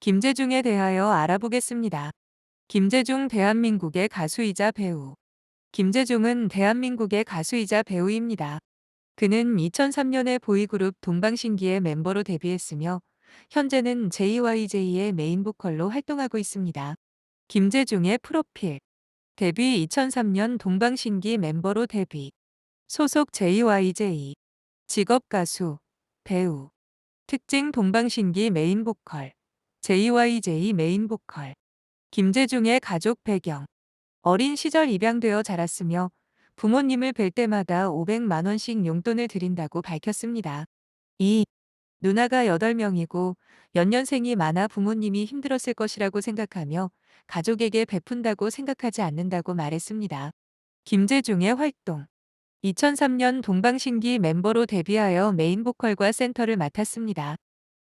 김재중에 대하여 알아보겠습니다. 김재중 대한민국의 가수이자 배우. 김재중은 대한민국의 가수이자 배우입니다. 그는 2003년에 보이그룹 동방신기의 멤버로 데뷔했으며 현재는 JYJ의 메인 보컬로 활동하고 있습니다. 김재중의 프로필. 데뷔 2003년 동방신기 멤버로 데뷔. 소속 JYJ. 직업 가수, 배우. 특징 동방신기 메인 보컬. JYJ 메인 보컬. 김재중의 가족 배경. 어린 시절 입양되어 자랐으며 부모님을 뵐 때마다 500만 원씩 용돈을 드린다고 밝혔습니다. 2. 누나가 8명이고 연년생이 많아 부모님이 힘들었을 것이라고 생각하며 가족에게 베푼다고 생각하지 않는다고 말했습니다. 김재중의 활동. 2003년 동방신기 멤버로 데뷔하여 메인 보컬과 센터를 맡았습니다.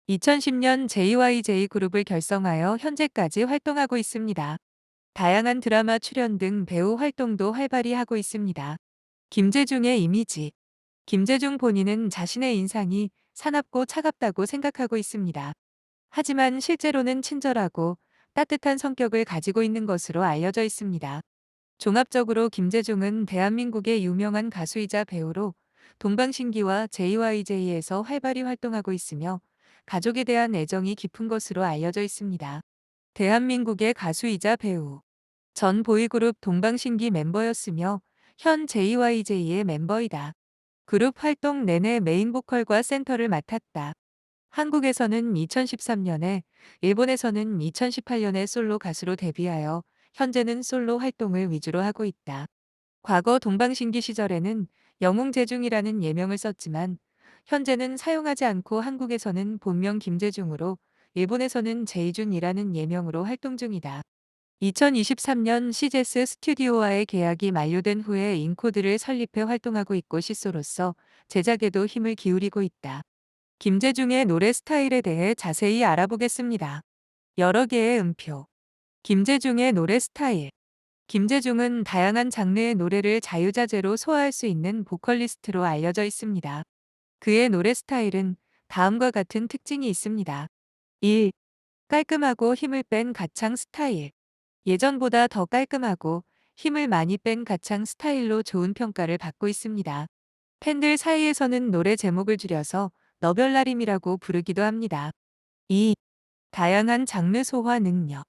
2010년 JYJ 그룹을 결성하여 현재까지 활동하고 있습니다. 다양한 드라마 출연 등 배우 활동도 활발히 하고 있습니다. 김재중의 이미지. 김재중 본인은 자신의 인상이 사납고 차갑다고 생각하고 있습니다. 하지만 실제로는 친절하고 따뜻한 성격을 가지고 있는 것으로 알려져 있습니다. 종합적으로 김재중은 대한민국의 유명한 가수이자 배우로 동방신기와 JYJ에서 활발히 활동하고 있으며 가족에 대한 애정이 깊은 것으로 알려져 있습니다. 대한민국의 가수이자 배우. 전 보이그룹 동방신기 멤버였으며 현 JYJ의 멤버이다. 그룹 활동 내내 메인 보컬과 센터를 맡았다. 한국에서는 2013년에, 일본에서는 2018년에 솔로 가수로 데뷔하여 현재는 솔로 활동을 위주로 하고 있다. 과거 동방신기 시절에는 영웅재중이라는 예명을 썼지만 현재는 사용하지 않고 한국에서는 본명 김재중으로 일본에서는 제이준이라는 예명으로 활동 중이다. 2023년 시제스 스튜디오와의 계약이 만료된 후에 인코드를 설립해 활동하고 있고 시소로서 제작에도 힘을 기울이고 있다. 김재중의 노래 스타일에 대해 자세히 알아보겠습니다. 여러 개의 음표. 김재중의 노래 스타일. 김재중은 다양한 장르의 노래를 자유자재로 소화할 수 있는 보컬리스트로 알려져 있습니다. 그의 노래 스타일은 다음과 같은 특징이 있습니다. 1. 깔끔하고 힘을 뺀 가창 스타일. 예전보다 더 깔끔하고 힘을 많이 뺀 가창 스타일로 좋은 평가를 받고 있습니다. 팬들 사이에서는 노래 제목을 줄여서 너별나림이라고 부르기도 합니다. 2. 다양한 장르 소화 능력.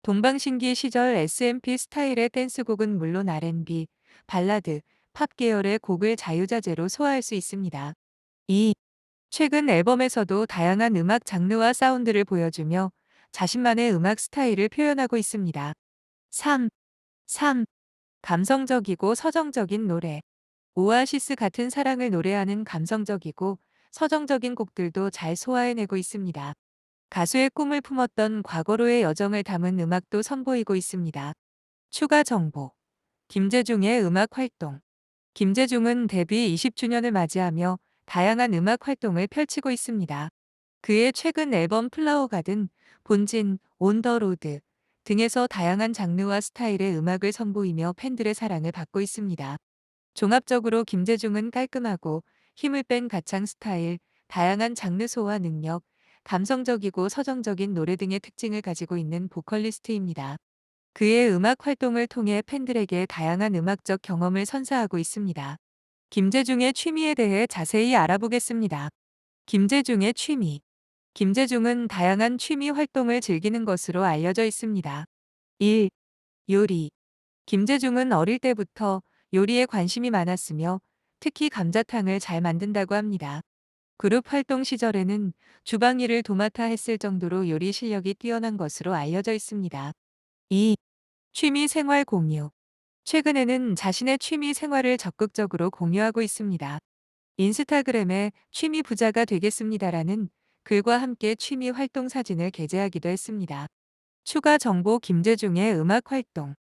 동방신기 시절 SMP 스타일의 댄스곡은 물론 R&B, 발라드, 팝 계열의 곡을 자유자재로 소화할 수 있습니다. 2. 최근 앨범에서도 다양한 음악 장르와 사운드를 보여주며 자신만의 음악 스타일을 표현하고 있습니다. 3. 감성적이고 서정적인 노래. 오아시스 같은 사랑을 노래하는 감성적이고 서정적인 곡들도 잘 소화해내고 있습니다. 가수의 꿈을 품었던 과거로의 여정을 담은 음악도 선보이고 있습니다. 추가 정보. 김재중의 음악 활동. 김재중은 데뷔 20주년을 맞이하며 다양한 음악 활동을 펼치고 있습니다. 그의 최근 앨범 플라워 가든, 본진, 온 더 로드 등에서 다양한 장르와 스타일의 음악을 선보이며 팬들의 사랑을 받고 있습니다. 종합적으로 김재중은 깔끔하고 힘을 뺀 가창 스타일, 다양한 장르 소화 능력, 감성적이고 서정적인 노래 등의 특징을 가지고 있는 보컬리스트입니다. 그의 음악 활동을 통해 팬들에게 다양한 음악적 경험을 선사하고 있습니다. 김재중의 취미에 대해 자세히 알아보겠습니다. 김재중의 취미. 김재중은 다양한 취미 활동을 즐기는 것으로 알려져 있습니다. 1. 요리. 김재중은 어릴 때부터 요리에 관심이 많았으며 특히 감자탕을 잘 만든다고 합니다. 그룹 활동 시절에는 주방 일을 도맡아 했을 정도로 요리 실력이 뛰어난 것으로 알려져 있습니다. 2. 취미 생활 공유. 최근에는 자신의 취미 생활을 적극적으로 공유하고 있습니다. 인스타그램에 취미 부자가 되겠습니다라는 글과 함께 취미 활동 사진을 게재하기도 했습니다. 추가 정보. 김재중의 음악 활동.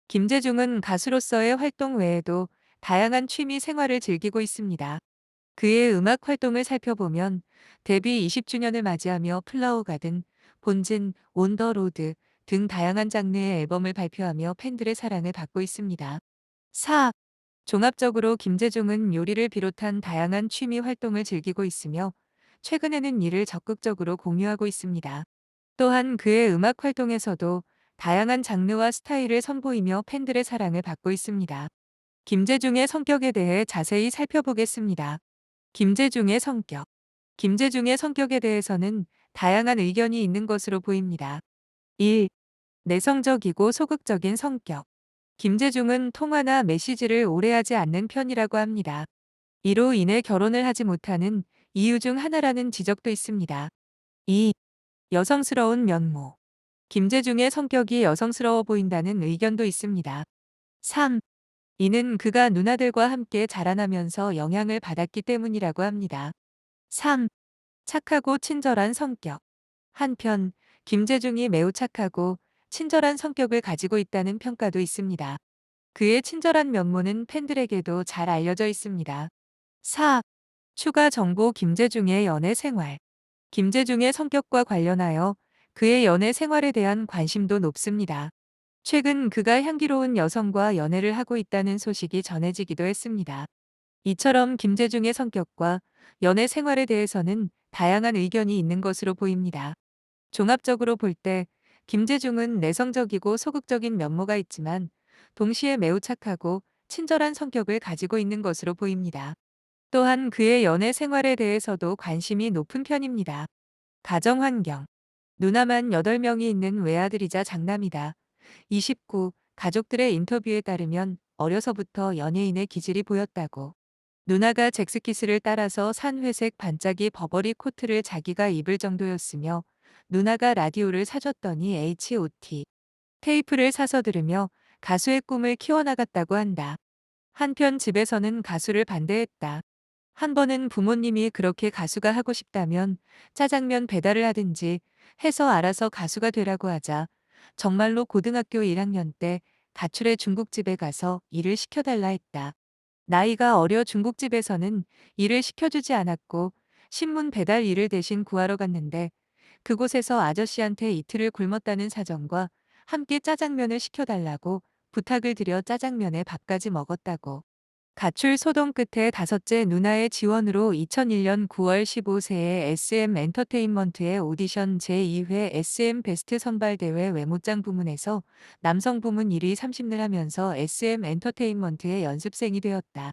김재중은 가수로서의 활동 외에도 다양한 취미 생활을 즐기고 있습니다. 그의 음악 활동을 살펴보면 데뷔 20주년을 맞이하며 플라워 가든, 본진, 온 더 로드 등 다양한 장르의 앨범을 발표하며 팬들의 사랑을 받고 있습니다. 4. 종합적으로 김재중은 요리를 비롯한 다양한 취미 활동을 즐기고 있으며 최근에는 이를 적극적으로 공유하고 있습니다. 또한 그의 음악 활동에서도 다양한 장르와 스타일을 선보이며 팬들의 사랑을 받고 있습니다. 김재중의 성격에 대해 자세히 살펴보겠습니다. 김재중의 성격. 김재중의 성격에 대해서는 다양한 의견이 있는 것으로 보입니다. 1. 내성적이고 소극적인 성격. 김재중은 통화나 메시지를 오래 하지 않는 편이라고 합니다. 이로 인해 결혼을 하지 못하는 이유 중 하나라는 지적도 있습니다. 2. 여성스러운 면모. 김재중의 성격이 여성스러워 보인다는 의견도 있습니다. 3. 이는 그가 누나들과 함께 자라나면서 영향을 받았기 때문이라고 합니다. 3. 착하고 친절한 성격. 한편, 김재중이 매우 착하고 친절한 성격을 가지고 있다는 평가도 있습니다. 그의 친절한 면모는 팬들에게도 잘 알려져 있습니다. 4. 추가 정보 김재중의 연애 생활. 김재중의 성격과 관련하여 그의 연애 생활에 대한 관심도 높습니다. 최근 그가 향기로운 여성과 연애를 하고 있다는 소식이 전해지기도 했습니다. 이처럼 김재중의 성격과 연애 생활에 대해서는 다양한 의견이 있는 것으로 보입니다. 종합적으로 볼 때 김재중은 내성적이고 소극적인 면모가 있지만 동시에 매우 착하고 친절한 성격을 가지고 있는 것으로 보입니다. 또한 그의 연애 생활에 대해서도 관심이 높은 편입니다. 가정 환경. 누나만 8명이 있는 외아들이자 장남이다. 29. 가족들의 인터뷰에 따르면 어려서부터 연예인의 기질이 보였다고. 누나가 잭스키스를 따라서 산 회색 반짝이 버버리 코트를 자기가 입을 정도였으며 누나가 라디오를 사줬더니 H.O.T. 테이프를 사서 들으며 가수의 꿈을 키워나갔다고 한다. 한편 집에서는 가수를 반대했다. 한 번은 부모님이 그렇게 가수가 하고 싶다면 짜장면 배달을 하든지 해서 알아서 가수가 되라고 하자 정말로 고등학교 1학년 때 가출해 중국집에 가서 일을 시켜달라 했다. 나이가 어려 중국집에서는 일을 시켜주지 않았고 신문 배달 일을 대신 구하러 갔는데 그곳에서 아저씨한테 이틀을 굶었다는 사정과 함께 짜장면을 시켜달라고 부탁을 드려 짜장면에 밥까지 먹었다고. 가출 소동 끝에 다섯째 누나의 지원으로 2001년 9월 15세에 SM 엔터테인먼트의 오디션 제2회 SM 베스트 선발대회 외모장 부문에서 남성 부문 1위 30를 하면서 SM 엔터테인먼트의 연습생이 되었다.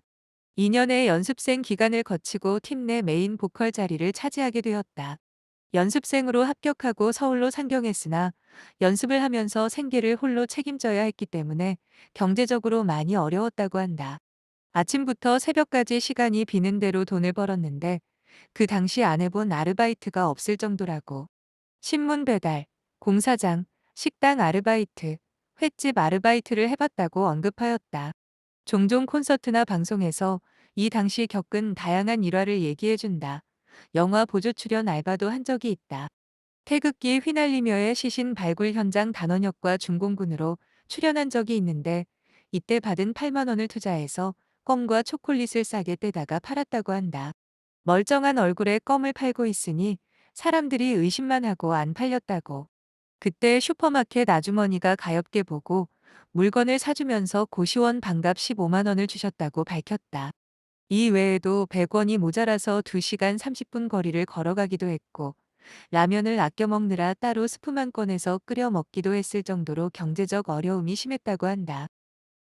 2년의 연습생 기간을 거치고 팀 내 메인 보컬 자리를 차지하게 되었다. 연습생으로 합격하고 서울로 상경했으나 연습을 하면서 생계를 홀로 책임져야 했기 때문에 경제적으로 많이 어려웠다고 한다. 아침부터 새벽까지 시간이 비는 대로 돈을 벌었는데 그 당시 안 해본 아르바이트가 없을 정도라고. 신문 배달, 공사장, 식당 아르바이트, 횟집 아르바이트를 해봤다고 언급하였다. 종종 콘서트나 방송에서 이 당시 겪은 다양한 일화를 얘기해준다. 영화 보조 출연 알바도 한 적이 있다. 태극기 휘날리며의 시신 발굴 현장 단원역과 중공군으로 출연한 적이 있는데 이때 받은 8만 원을 투자해서 껌과 초콜릿을 싸게 떼다가 팔았다고 한다. 멀쩡한 얼굴에 껌을 팔고 있으니 사람들이 의심만 하고 안 팔렸다고. 그때 슈퍼마켓 아주머니가 가엾게 보고 물건을 사주면서 고시원 반값 15만 원을 주셨다고 밝혔다. 이 외에도 100원이 모자라서 2시간 30분 거리를 걸어가기도 했고 라면을 아껴 먹느라 따로 스프만 꺼내서 끓여 먹기도 했을 정도로 경제적 어려움이 심했다고 한다.